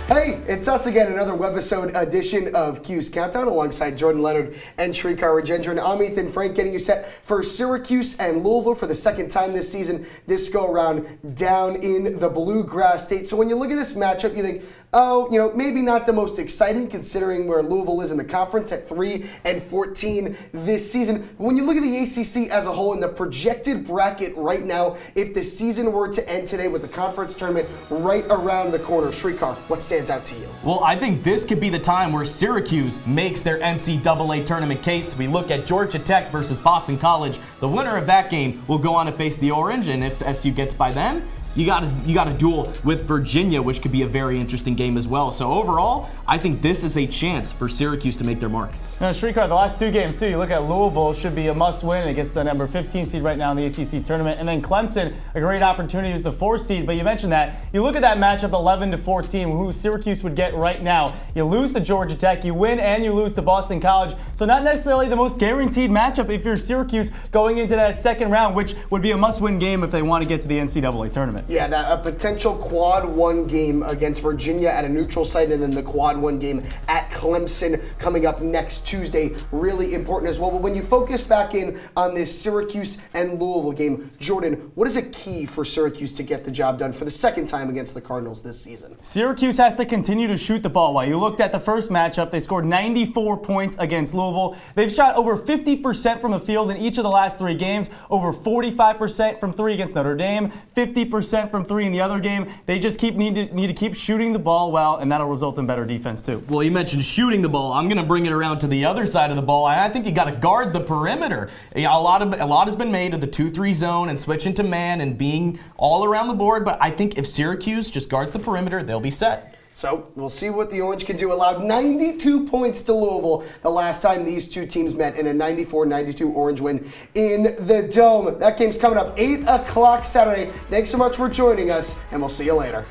Hey, it's us again, another Webisode edition of Cuse Countdown alongside Jordan, Leonard, and Srikar, Rajendran. I'm Ethan Frank, getting you set for Syracuse and Louisville for the second time this season. This go around down in the Bluegrass State. So when you look at this matchup, you think, oh, maybe not the most exciting considering where Louisville is in the conference at 3-14 this season. When you look at the ACC as a whole in the projected bracket right now, if the season were to end today with the conference tournament right around the corner, Srikar, what stands out to you? Well, I think this could be the time where Syracuse makes their NCAA tournament case. We look at Georgia Tech versus Boston College. The winner of that game will go on to face the Orange, and if SU gets by them, you got a duel with Virginia, which could be a very interesting game as well. So overall, I think this is a chance for Syracuse to make their mark. Now, Srikar, the last two games, too, you look at Louisville, should be a must-win against the number 15 seed right now in the ACC tournament. And then Clemson, a great opportunity as the 4 seed. But you mentioned that. You look at that matchup 11-14, who Syracuse would get right now. You lose to Georgia Tech, you win, and you lose to Boston College. So not necessarily the most guaranteed matchup if you're Syracuse going into that second round, which would be a must-win game if they want to get to the NCAA tournament. Yeah, a potential quad 1 game against Virginia at a neutral site, and then the quad 1 game at Clemson coming up next Tuesday, really important as well. But when you focus back in on this Syracuse and Louisville game, Jordan, what is a key for Syracuse to get the job done for the second time against the Cardinals this season? Syracuse has to continue to shoot the ball well. You looked at the first matchup, they scored 94 points against Louisville. They've shot over 50% from the field in each of the last 3 games, over 45% from 3 against Notre Dame, 50% from 3 in the other game. They just need to keep shooting the ball well, and that'll result in better defense too. Well, you mentioned shooting the ball. I'm going to bring it around to the other side of the ball. I think you got to guard the perimeter. A lot has been made of the 2-3 zone and switching to man and being all around the board, but I think if Syracuse just guards the perimeter, they'll be set. So we'll see what the Orange can do. Allowed 92 points to Louisville the last time these two teams met in a 94-92 Orange win in the Dome. That game's coming up 8 o'clock Saturday. Thanks so much for joining us, and we'll see you later.